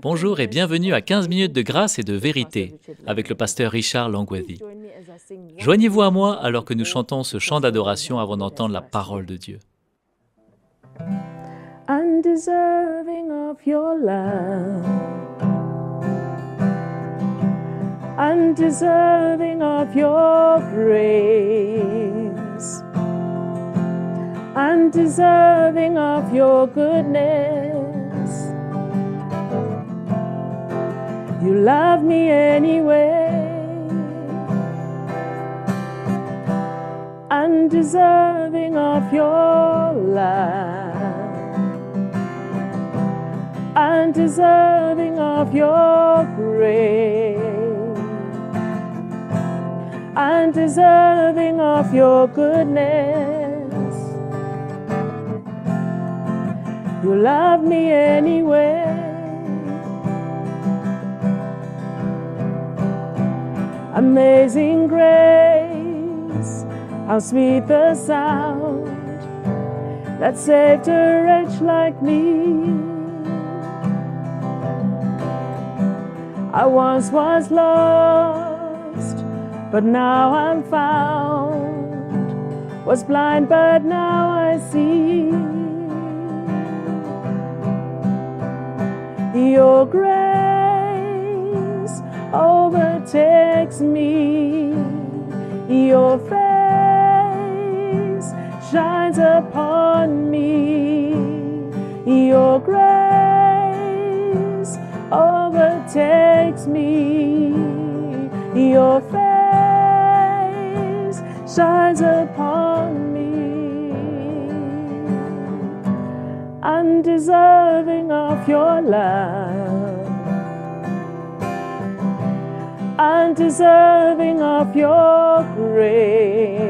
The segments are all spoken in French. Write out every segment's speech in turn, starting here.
Bonjour et bienvenue à 15 minutes de grâce et de vérité avec le pasteur Richard Langworthy. Joignez-vous à moi alors que nous chantons ce chant d'adoration avant d'entendre la parole de Dieu. Undeserving of your love, undeserving of your grace, undeserving of your goodness. You love me anyway, undeserving of your love, undeserving of your grace, undeserving of your goodness. You love me anyway. Amazing grace, how sweet the sound that saved a wretch like me. I once was lost, but now I'm found. Was blind, but now I see. Your grace overtakes me. Your face shines upon me. Your grace overtakes me. Your face shines upon me. Undeserving of your love, undeserving of your grace,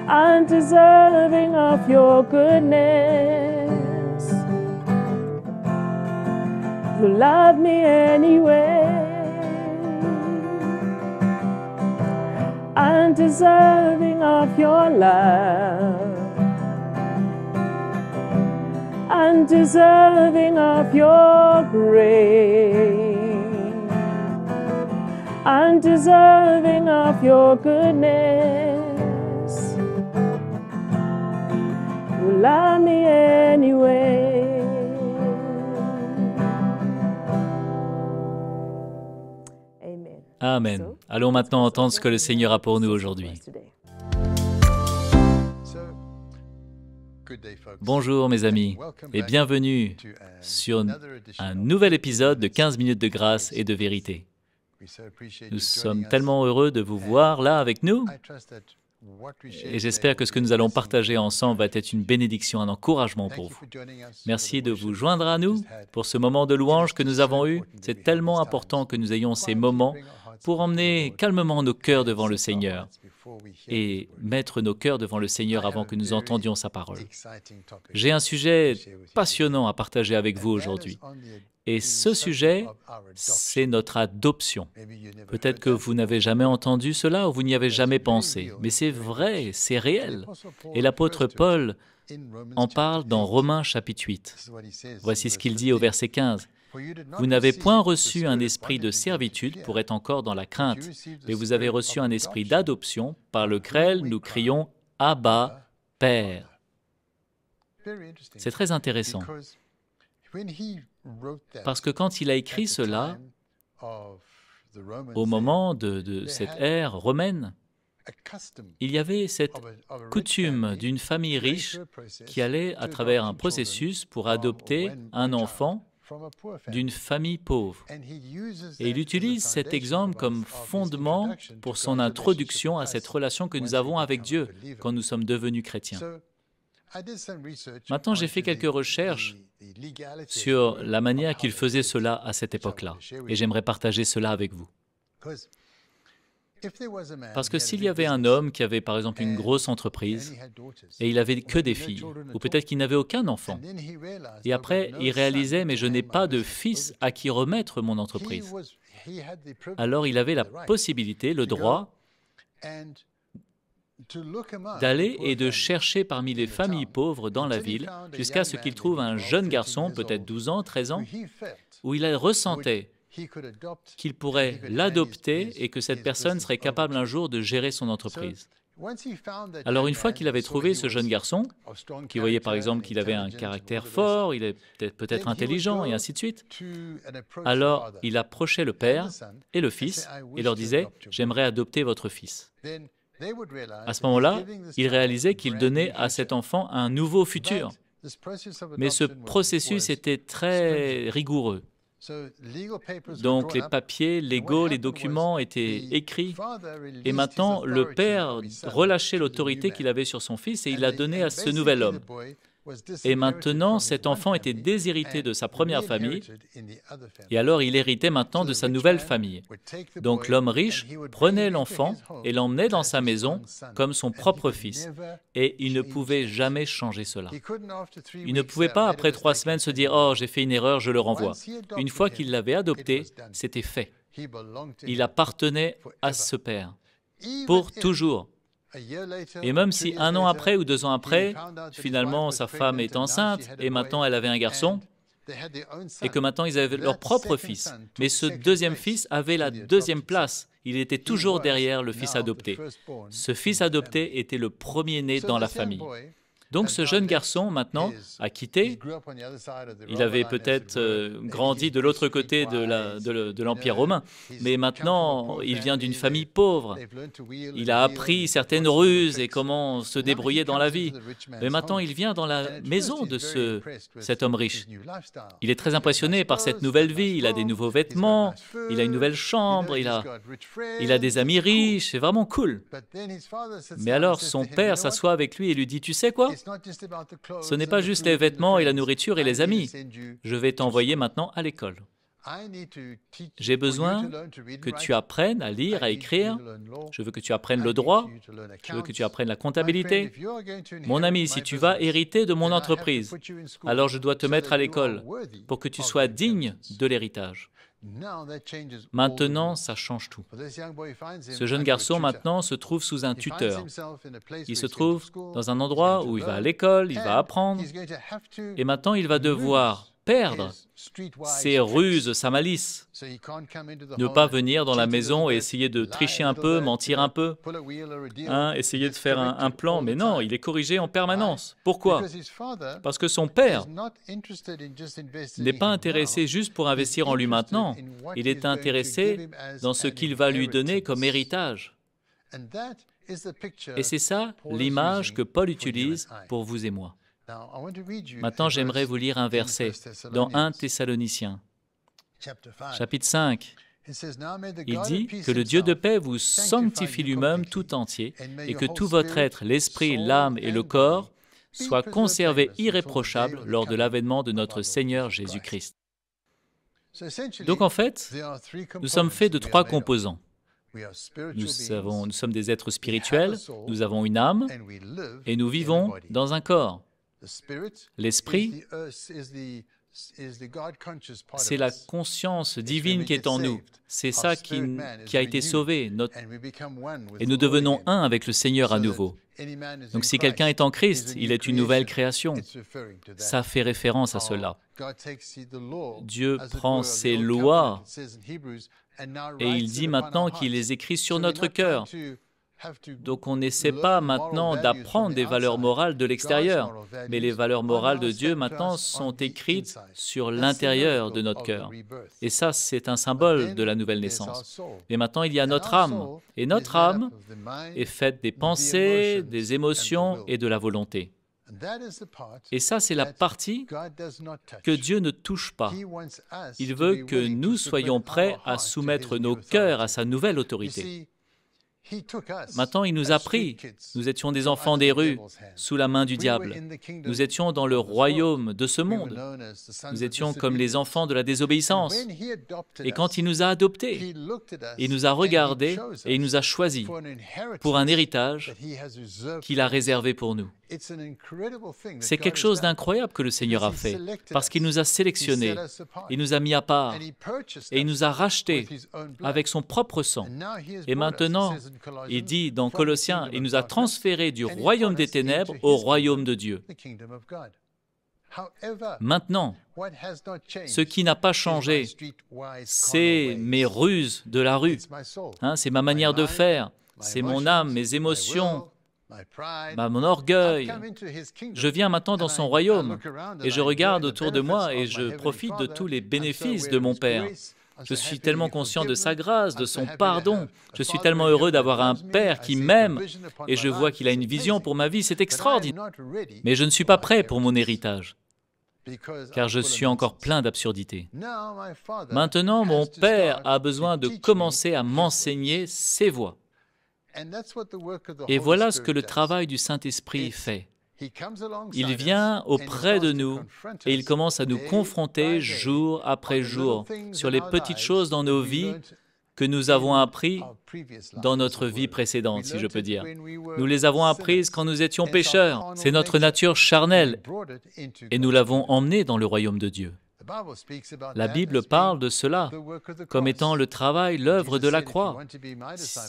undeserving of your goodness. You love me anyway, undeserving of your love, undeserving of your grace, undeserving of your goodness. You love me anyway. Amen. Allons maintenant entendre ce que le Seigneur a pour nous aujourd'hui. Bonjour mes amis et bienvenue sur un nouvel épisode de 15 minutes de grâce et de vérité. Nous sommes tellement heureux de vous voir là avec nous et j'espère que ce que nous allons partager ensemble va être une bénédiction, un encouragement pour vous. Merci de vous joindre à nous pour ce moment de louange que nous avons eu. C'est tellement important que nous ayons ces moments pour emmener calmement nos cœurs devant le Seigneur et mettre nos cœurs devant le Seigneur avant que nous entendions sa parole. J'ai un sujet passionnant à partager avec vous aujourd'hui. Et ce sujet, c'est notre adoption. Peut-être que vous n'avez jamais entendu cela ou vous n'y avez jamais pensé, mais c'est vrai, c'est réel. Et l'apôtre Paul en parle dans Romains chapitre 8. Voici ce qu'il dit au verset 15. « Vous n'avez point reçu un esprit de servitude pour être encore dans la crainte, mais vous avez reçu un esprit d'adoption par lequel nous crions « Abba, Père ». C'est très intéressant, parce que quand il a écrit cela, au moment de cette ère romaine, il y avait cette coutume d'une famille riche qui allait à travers un processus pour adopter un enfant d'une famille pauvre. Et il utilise cet exemple comme fondement pour son introduction à cette relation que nous avons avec Dieu quand nous sommes devenus chrétiens. Maintenant, j'ai fait quelques recherches sur la manière qu'il faisait cela à cette époque-là, et j'aimerais partager cela avec vous. Parce que s'il y avait un homme qui avait par exemple une grosse entreprise et il n'avait que des filles, ou peut-être qu'il n'avait aucun enfant, et après il réalisait « mais je n'ai pas de fils à qui remettre mon entreprise », alors il avait la possibilité, le droit d'aller et de chercher parmi les familles pauvres dans la ville jusqu'à ce qu'il trouve un jeune garçon, peut-être 12 ans, 13 ans, où il ressentait qu'il pourrait l'adopter et que cette personne serait capable un jour de gérer son entreprise. Alors une fois qu'il avait trouvé ce jeune garçon, qui voyait par exemple qu'il avait un caractère fort, il est peut-être intelligent et ainsi de suite, alors il approchait le père et le fils et leur disait « J'aimerais adopter votre fils ». À ce moment-là, il réalisait qu'il donnait à cet enfant un nouveau futur. Mais ce processus était très rigoureux. Donc les papiers légaux, les documents étaient écrits. Et maintenant, le père relâchait l'autorité qu'il avait sur son fils et il l'a donné à ce nouvel homme. Et maintenant, cet enfant était déshérité de sa première famille, et alors il héritait maintenant de sa nouvelle famille. Donc l'homme riche prenait l'enfant et l'emmenait dans sa maison comme son propre fils, et il ne pouvait jamais changer cela. Il ne pouvait pas, après 3 semaines, se dire « Oh, j'ai fait une erreur, je le renvoie ». Une fois qu'il l'avait adopté, c'était fait. Il appartenait à ce père, pour toujours. Et même si 1 an après ou 2 ans après, finalement sa femme est enceinte et maintenant elle avait un garçon, et que maintenant ils avaient leur propre fils, mais ce deuxième fils avait la deuxième place, il était toujours derrière le fils adopté. Ce fils adopté était le premier-né dans la famille. Donc ce jeune garçon, maintenant, a quitté. Il avait peut-être grandi de l'autre côté de l'Empire romain, mais maintenant, il vient d'une famille pauvre. Il a appris certaines ruses et comment se débrouiller dans la vie. Mais maintenant, il vient dans la maison de cet homme riche. Il est très impressionné par cette nouvelle vie. Il a des nouveaux vêtements, il a une nouvelle chambre, il a des amis riches, c'est vraiment cool. Mais alors, son père s'assoit avec lui et lui dit « Tu sais quoi ? Ce n'est pas juste les vêtements et la nourriture et les amis. Je vais t'envoyer maintenant à l'école. J'ai besoin que tu apprennes à lire, à écrire. Je veux que tu apprennes le droit. Je veux que tu apprennes la comptabilité. Mon ami, si tu vas hériter de mon entreprise, alors je dois te mettre à l'école pour que tu sois digne de l'héritage. » Maintenant, ça change tout. Ce jeune garçon, maintenant, se trouve sous un tuteur. Il se trouve dans un endroit où il va à l'école, il va apprendre, et maintenant, il va devoir perdre ses ruses, sa malice. Ne pas venir dans la maison et essayer de tricher un peu, mentir un peu, essayer de faire un plan, mais non, il est corrigé en permanence. Pourquoi? Parce que son père n'est pas intéressé juste pour investir en lui maintenant, il est intéressé dans ce qu'il va lui donner comme héritage. Et c'est ça l'image que Paul utilise pour vous et moi. Maintenant, j'aimerais vous lire un verset dans 1 Thessaloniciens, chapitre 5. Il dit que le Dieu de paix vous sanctifie lui-même tout entier et que tout votre être, l'esprit, l'âme et le corps, soient conservés irréprochables lors de l'avènement de notre Seigneur Jésus-Christ. Donc en fait, nous sommes faits de 3 composants. Nous sommes des êtres spirituels, nous avons une âme et nous vivons dans un corps. L'esprit, c'est la conscience divine qui est en nous. C'est ça qui a été sauvé. Et nous devenons un avec le Seigneur à nouveau. Donc si quelqu'un est en Christ, il est une nouvelle création. Ça fait référence à cela. Dieu prend ses lois et il dit maintenant qu'il les écrit sur notre cœur. Donc on n'essaie pas maintenant d'apprendre des valeurs morales de l'extérieur, mais les valeurs morales de Dieu maintenant sont écrites sur l'intérieur de notre cœur. Et ça, c'est un symbole de la nouvelle naissance. Mais maintenant, il y a notre âme, et notre âme est faite des pensées, des émotions et de la volonté. Et ça, c'est la partie que Dieu ne touche pas. Il veut que nous soyons prêts à soumettre nos cœurs à sa nouvelle autorité. Maintenant, il nous a pris. Nous étions des enfants des rues, sous la main du diable. Nous étions dans le royaume de ce monde. Nous étions comme les enfants de la désobéissance. Et quand il nous a adoptés, il nous a regardés et il nous a choisis pour un héritage qu'il a réservé pour nous. C'est quelque chose d'incroyable que le Seigneur a fait, parce qu'il nous a sélectionnés, il nous a mis à part, et il nous a rachetés avec son propre sang. Et maintenant, Il dit dans Colossiens, il nous a transférés du royaume des ténèbres au royaume de Dieu. Maintenant, ce qui n'a pas changé, c'est mes ruses de la rue, c'est ma manière de faire, c'est mon âme, mes émotions, mon orgueil. Je viens maintenant dans son royaume et je regarde autour de moi et je profite de tous les bénéfices de mon Père. Je suis tellement conscient de sa grâce, de son pardon. Je suis tellement heureux d'avoir un Père qui m'aime et je vois qu'il a une vision pour ma vie. C'est extraordinaire. Mais je ne suis pas prêt pour mon héritage, car je suis encore plein d'absurdités. Maintenant, mon Père a besoin de commencer à m'enseigner ses voies. Et voilà ce que le travail du Saint-Esprit fait. Il vient auprès de nous et il commence à nous confronter jour après jour sur les petites choses dans nos vies que nous avons apprises dans notre vie précédente, si je peux dire. Nous les avons apprises quand nous étions pécheurs. C'est notre nature charnelle et nous l'avons emmenée dans le royaume de Dieu. La Bible parle de cela comme étant le travail, l'œuvre de la croix.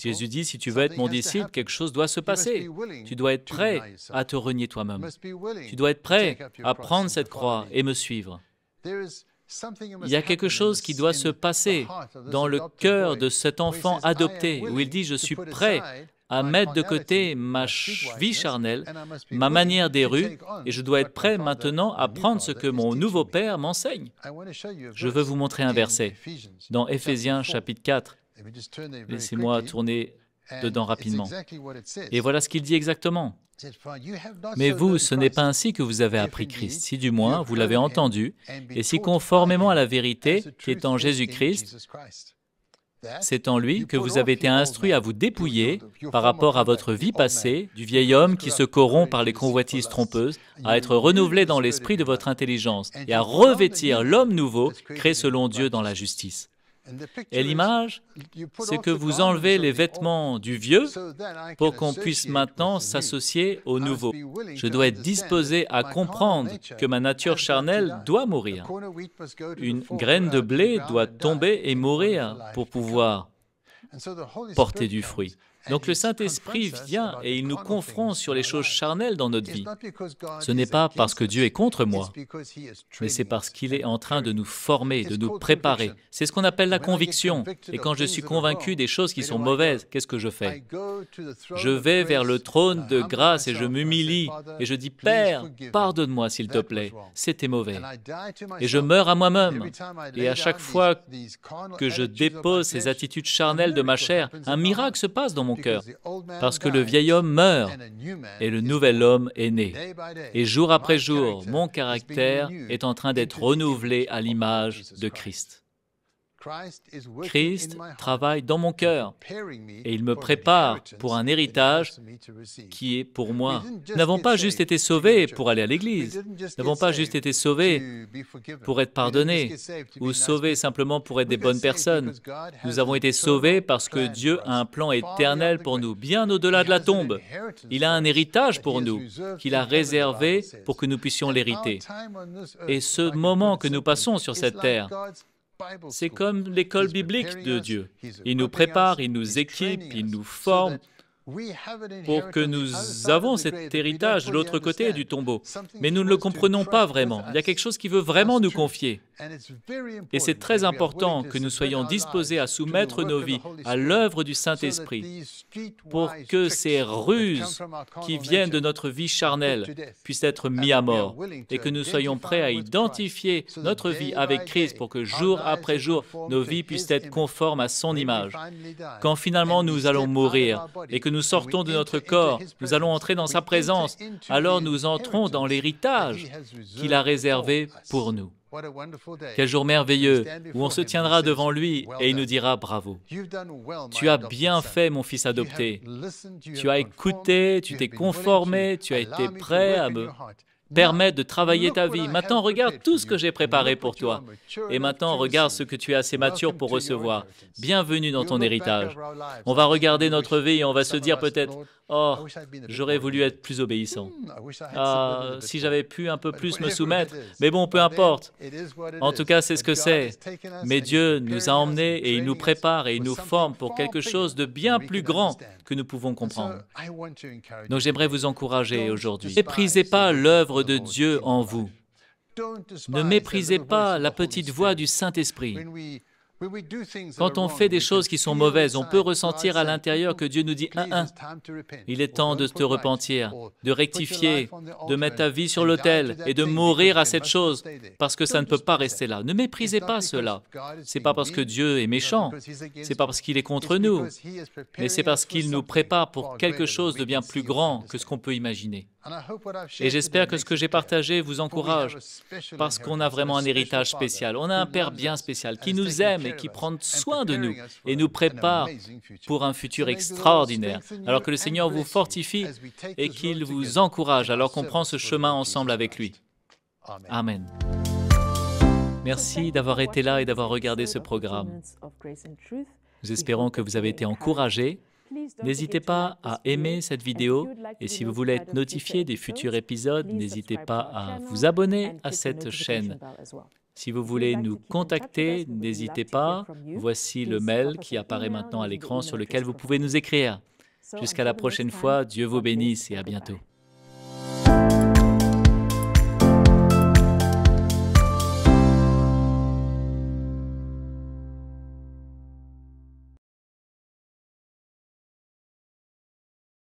Jésus dit, si tu veux être mon disciple, quelque chose doit se passer. Tu dois être prêt à te renier toi-même. Tu dois être prêt à prendre cette croix et me suivre. Il y a quelque chose qui doit se passer dans le cœur de cet enfant adopté, où il dit, je suis prêt à mettre de côté ma vie charnelle, ma manière des rues, et je dois être prêt maintenant à prendre ce que mon nouveau Père m'enseigne. Je veux vous montrer un verset dans Éphésiens chapitre 4. Laissez-moi tourner dedans rapidement. Et voilà ce qu'il dit exactement. Mais vous, ce n'est pas ainsi que vous avez appris Christ, si du moins vous l'avez entendu, et si conformément à la vérité qui est en Jésus-Christ, c'est en lui que vous avez été instruits à vous dépouiller par rapport à votre vie passée, du vieil homme qui se corrompt par les convoitises trompeuses, à être renouvelé dans l'esprit de votre intelligence et à revêtir l'homme nouveau, créé selon Dieu dans la justice. Et l'image, c'est que vous enlevez les vêtements du vieux pour qu'on puisse maintenant s'associer au nouveau. Je dois être disposé à comprendre que ma nature charnelle doit mourir. Une graine de blé doit tomber et mourir pour pouvoir porter du fruit. Donc le Saint-Esprit vient et il nous confronte sur les choses charnelles dans notre vie. Ce n'est pas parce que Dieu est contre moi, mais c'est parce qu'il est en train de nous former, de nous préparer. C'est ce qu'on appelle la conviction. Et quand je suis convaincu des choses qui sont mauvaises, qu'est-ce que je fais? Je vais vers le trône de grâce et je m'humilie et je dis, Père, pardonne-moi s'il te plaît, c'était mauvais. Et je meurs à moi-même. Et à chaque fois que je dépose ces attitudes charnelles de ma chair, un miracle se passe dans mon cœur, parce que le vieil homme meurt et le nouvel homme est né. Et jour après jour, mon caractère est en train d'être renouvelé à l'image de Christ. Christ travaille dans mon cœur et il me prépare pour un héritage qui est pour moi. Nous n'avons pas juste été sauvés pour aller à l'église. Nous n'avons pas juste été sauvés pour être pardonnés ou sauvés simplement pour être des bonnes personnes. Nous avons été sauvés parce que Dieu a un plan éternel pour nous, bien au-delà de la tombe. Il a un héritage pour nous qu'il a réservé pour que nous puissions l'hériter. Et ce moment que nous passons sur cette terre, c'est comme l'école biblique de Dieu. Il nous prépare, il nous équipe, il nous forme pour que nous avons cet héritage de l'autre côté du tombeau. Mais nous ne le comprenons pas vraiment. Il y a quelque chose qui veut vraiment nous confier. Et c'est très important que nous soyons disposés à soumettre nos vies à l'œuvre du Saint-Esprit pour que ces ruses qui viennent de notre vie charnelle puissent être mis à mort et que nous soyons prêts à identifier notre vie avec Christ pour que jour après jour, nos vies puissent être conformes à son image. Quand finalement nous allons mourir et que nous sortons de notre corps, nous allons entrer dans sa présence, alors nous entrons dans l'héritage qu'il a réservé pour nous. Quel jour merveilleux où on se tiendra devant lui et il nous dira « Bravo, tu as bien fait, mon fils adopté. Tu as écouté, tu t'es conformé, tu as été prêt à me permettre de travailler ta vie. Maintenant, regarde tout ce que j'ai préparé pour toi. Et maintenant, regarde ce que tu es assez mature pour recevoir. Bienvenue dans ton héritage. On va regarder notre vie et on va se dire peut-être, « Oh, j'aurais voulu être plus obéissant. Ah, si j'avais pu un peu plus me soumettre. » Mais bon, peu importe. En tout cas, c'est ce que c'est. Mais Dieu nous a emmenés et il nous prépare et il nous forme pour quelque chose de bien plus grand que nous pouvons comprendre. Donc j'aimerais vous encourager aujourd'hui. Ne méprisez pas l'œuvre de Dieu en vous. Ne méprisez pas la petite voix du Saint-Esprit. Quand on fait des choses qui sont mauvaises, on peut ressentir à l'intérieur que Dieu nous dit « il est temps de te repentir, de rectifier, de mettre ta vie sur l'autel et de mourir à cette chose parce que ça ne peut pas rester là. » Ne méprisez pas cela. Ce n'est pas parce que Dieu est méchant, ce n'est pas parce qu'il est contre nous, mais c'est parce qu'il nous prépare pour quelque chose de bien plus grand que ce qu'on peut imaginer. Et j'espère que ce que j'ai partagé vous encourage, parce qu'on a vraiment un héritage spécial. On a un Père bien spécial qui nous aime et qui prend soin de nous et nous prépare pour un futur extraordinaire. Alors que le Seigneur vous fortifie et qu'il vous encourage alors qu'on prend ce chemin ensemble avec lui. Amen. Merci d'avoir été là et d'avoir regardé ce programme. Nous espérons que vous avez été encouragés. N'hésitez pas à aimer cette vidéo et si vous voulez être notifié des futurs épisodes, n'hésitez pas à vous abonner à cette chaîne. Si vous voulez nous contacter, n'hésitez pas. Voici le mail qui apparaît maintenant à l'écran sur lequel vous pouvez nous écrire. Jusqu'à la prochaine fois, Dieu vous bénisse et à bientôt.